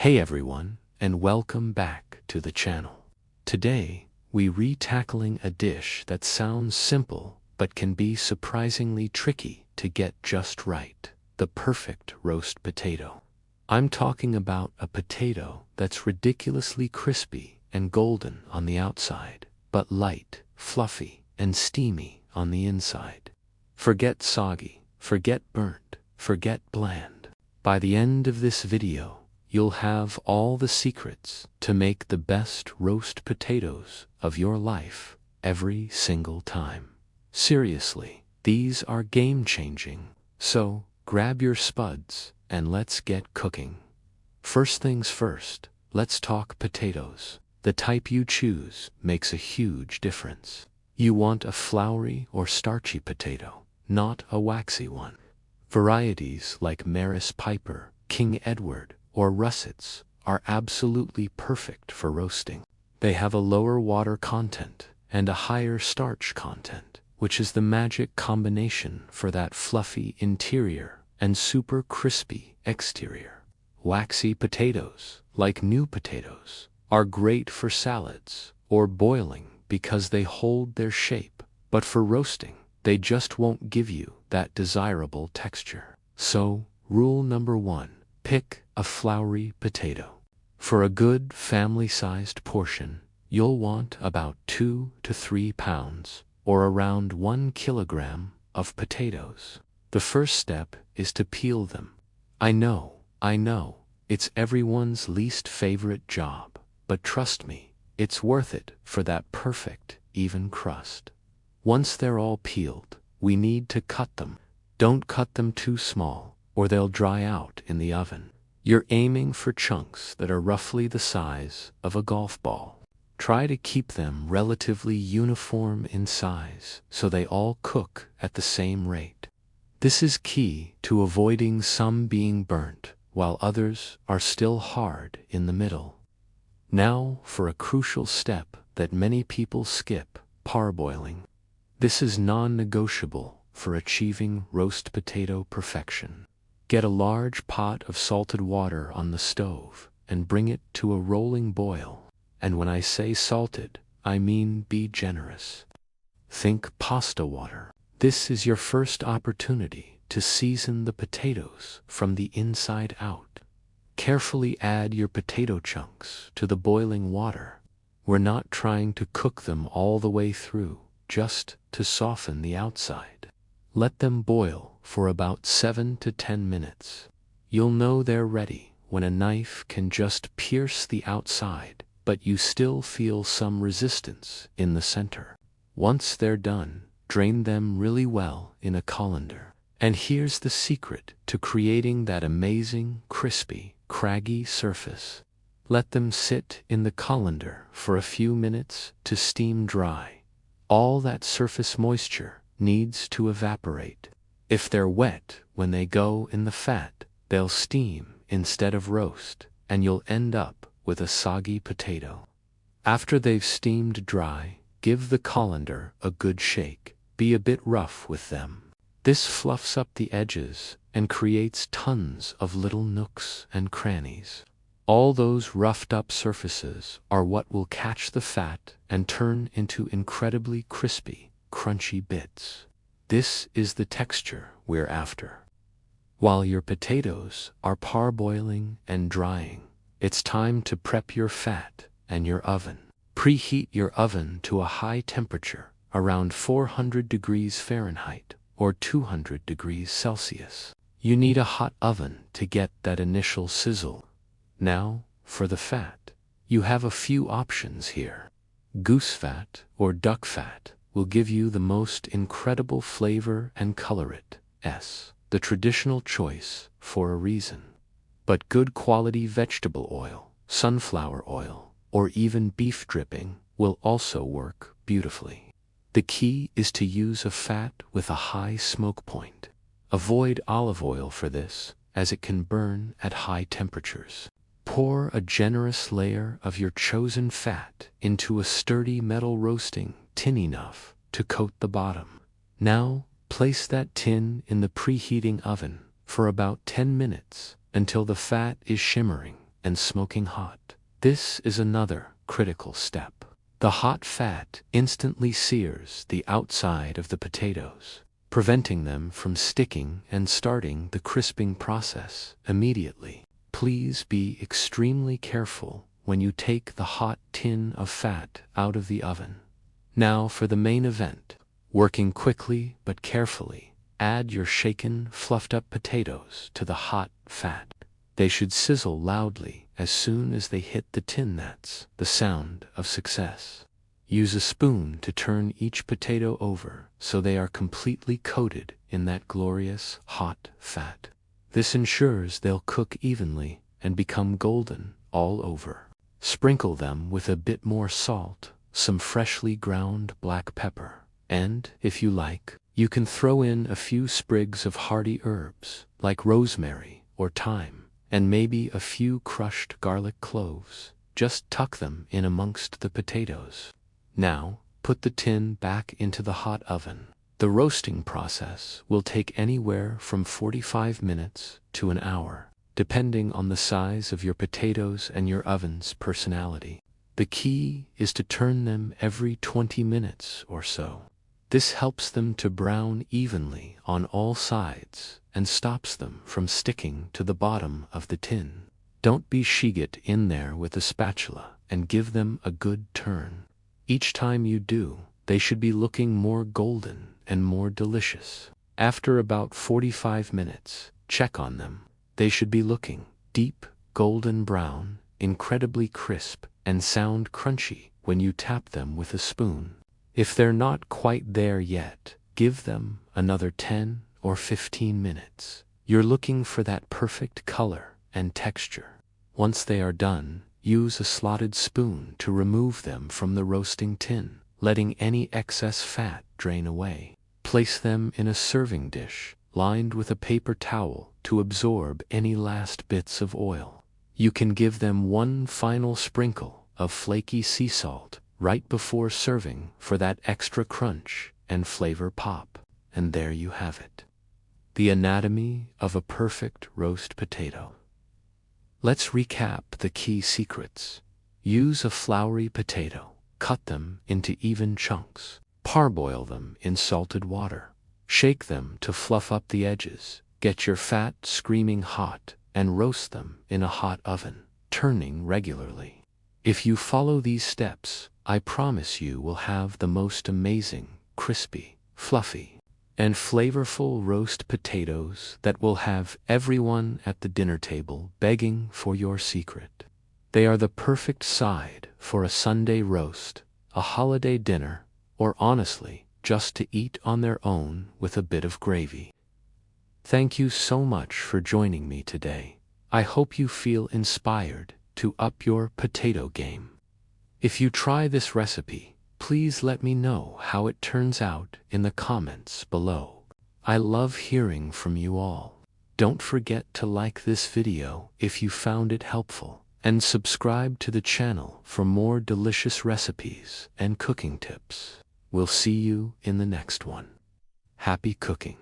Hey everyone, and welcome back to the channel. Today, we re-tackling a dish that sounds simple but can be surprisingly tricky to get just right: the perfect roast potato. I'm talking about a potato that's ridiculously crispy and golden on the outside, but light, fluffy, and steamy on the inside. Forget soggy, forget burnt, forget bland. By the end of this video, you'll have all the secrets to make the best roast potatoes of your life every single time. Seriously, these are game-changing. So, grab your spuds and let's get cooking. First things first, let's talk potatoes. The type you choose makes a huge difference. You want a floury or starchy potato, not a waxy one. Varieties like Maris Piper, King Edward, or russets are absolutely perfect for roasting. They have a lower water content and a higher starch content, which is the magic combination for that fluffy interior and super crispy exterior. Waxy potatoes, like new potatoes, are great for salads or boiling because they hold their shape, but for roasting, they just won't give you that desirable texture. So, rule number 1. Pick a floury potato. For a good family-sized portion, you'll want about 2 to 3 pounds, or around 1 kilogram, of potatoes. The first step is to peel them. I know, it's everyone's least favorite job, but trust me, it's worth it for that perfect, even crust. Once they're all peeled, we need to cut them. Don't cut them too small, or they'll dry out in the oven. You're aiming for chunks that are roughly the size of a golf ball. Try to keep them relatively uniform in size so they all cook at the same rate. This is key to avoiding some being burnt while others are still hard in the middle. Now for a crucial step that many people skip: parboiling. This is non-negotiable for achieving roast potato perfection. Get a large pot of salted water on the stove and bring it to a rolling boil. And when I say salted, I mean be generous. Think pasta water. This is your first opportunity to season the potatoes from the inside out. Carefully add your potato chunks to the boiling water. We're not trying to cook them all the way through, just to soften the outside. Let them boil for about 7 to 10 minutes. You'll know they're ready when a knife can just pierce the outside, but you still feel some resistance in the center. Once they're done, drain them really well in a colander. And here's the secret to creating that amazing, crispy, craggy surface. Let them sit in the colander for a few minutes to steam dry. All that surface moisture needs to evaporate. If they're wet when they go in the fat, they'll steam instead of roast, and you'll end up with a soggy potato. After they've steamed dry, give the colander a good shake. Be a bit rough with them. This fluffs up the edges and creates tons of little nooks and crannies. All those roughed up surfaces are what will catch the fat and turn into incredibly crispy, crunchy bits. This is the texture we're after. While your potatoes are parboiling and drying, it's time to prep your fat and your oven. Preheat your oven to a high temperature, around 400 degrees Fahrenheit or 200 degrees Celsius. You need a hot oven to get that initial sizzle. Now, for the fat. You have a few options here. Goose fat or duck fat will give you the most incredible flavor and color. It's the traditional choice for a reason. But good quality vegetable oil, sunflower oil, or even beef dripping will also work beautifully. The key is to use a fat with a high smoke point. Avoid olive oil for this, as it can burn at high temperatures. Pour a generous layer of your chosen fat into a sturdy metal roasting tin enough to coat the bottom. Now, place that tin in the preheating oven for about 10 minutes until the fat is shimmering and smoking hot. This is another critical step. The hot fat instantly sears the outside of the potatoes, preventing them from sticking and starting the crisping process immediately. Please be extremely careful when you take the hot tin of fat out of the oven. Now for the main event. Working quickly but carefully, add your shaken, fluffed-up potatoes to the hot fat. They should sizzle loudly as soon as they hit the tin. That's the sound of success. Use a spoon to turn each potato over so they are completely coated in that glorious hot fat. This ensures they'll cook evenly and become golden all over. Sprinkle them with a bit more salt, some freshly ground black pepper, and, if you like, you can throw in a few sprigs of hardy herbs like rosemary or thyme, and maybe a few crushed garlic cloves. Just tuck them in amongst the potatoes. Now, put the tin back into the hot oven. The roasting process will take anywhere from 45 minutes to an hour, depending on the size of your potatoes and your oven's personality. The key is to turn them every 20 minutes or so. This helps them to brown evenly on all sides and stops them from sticking to the bottom of the tin. Don't be shy, get in there with a spatula and give them a good turn. Each time you do, they should be looking more golden and more delicious. After about 45 minutes, check on them. They should be looking deep golden brown, incredibly crisp, and sound crunchy when you tap them with a spoon. If they're not quite there yet, give them another 10 or 15 minutes. You're looking for that perfect color and texture. Once they are done, use a slotted spoon to remove them from the roasting tin, letting any excess fat drain away. Place them in a serving dish, lined with a paper towel to absorb any last bits of oil. You can give them one final sprinkle of flaky sea salt right before serving for that extra crunch and flavor pop. And there you have it. The anatomy of a perfect roast potato. Let's recap the key secrets. Use a floury potato. Cut them into even chunks. Parboil them in salted water. Shake them to fluff up the edges. Get your fat screaming hot and roast them in a hot oven, turning regularly. If you follow these steps, I promise you will have the most amazing, crispy, fluffy, and flavorful roast potatoes that will have everyone at the dinner table begging for your secret. They are the perfect side for a Sunday roast, a holiday dinner, or honestly, just to eat on their own with a bit of gravy. Thank you so much for joining me today. I hope you feel inspired to up your potato game. If you try this recipe, please let me know how it turns out in the comments below. I love hearing from you all. Don't forget to like this video if you found it helpful, and subscribe to the channel for more delicious recipes and cooking tips. We'll see you in the next one. Happy cooking!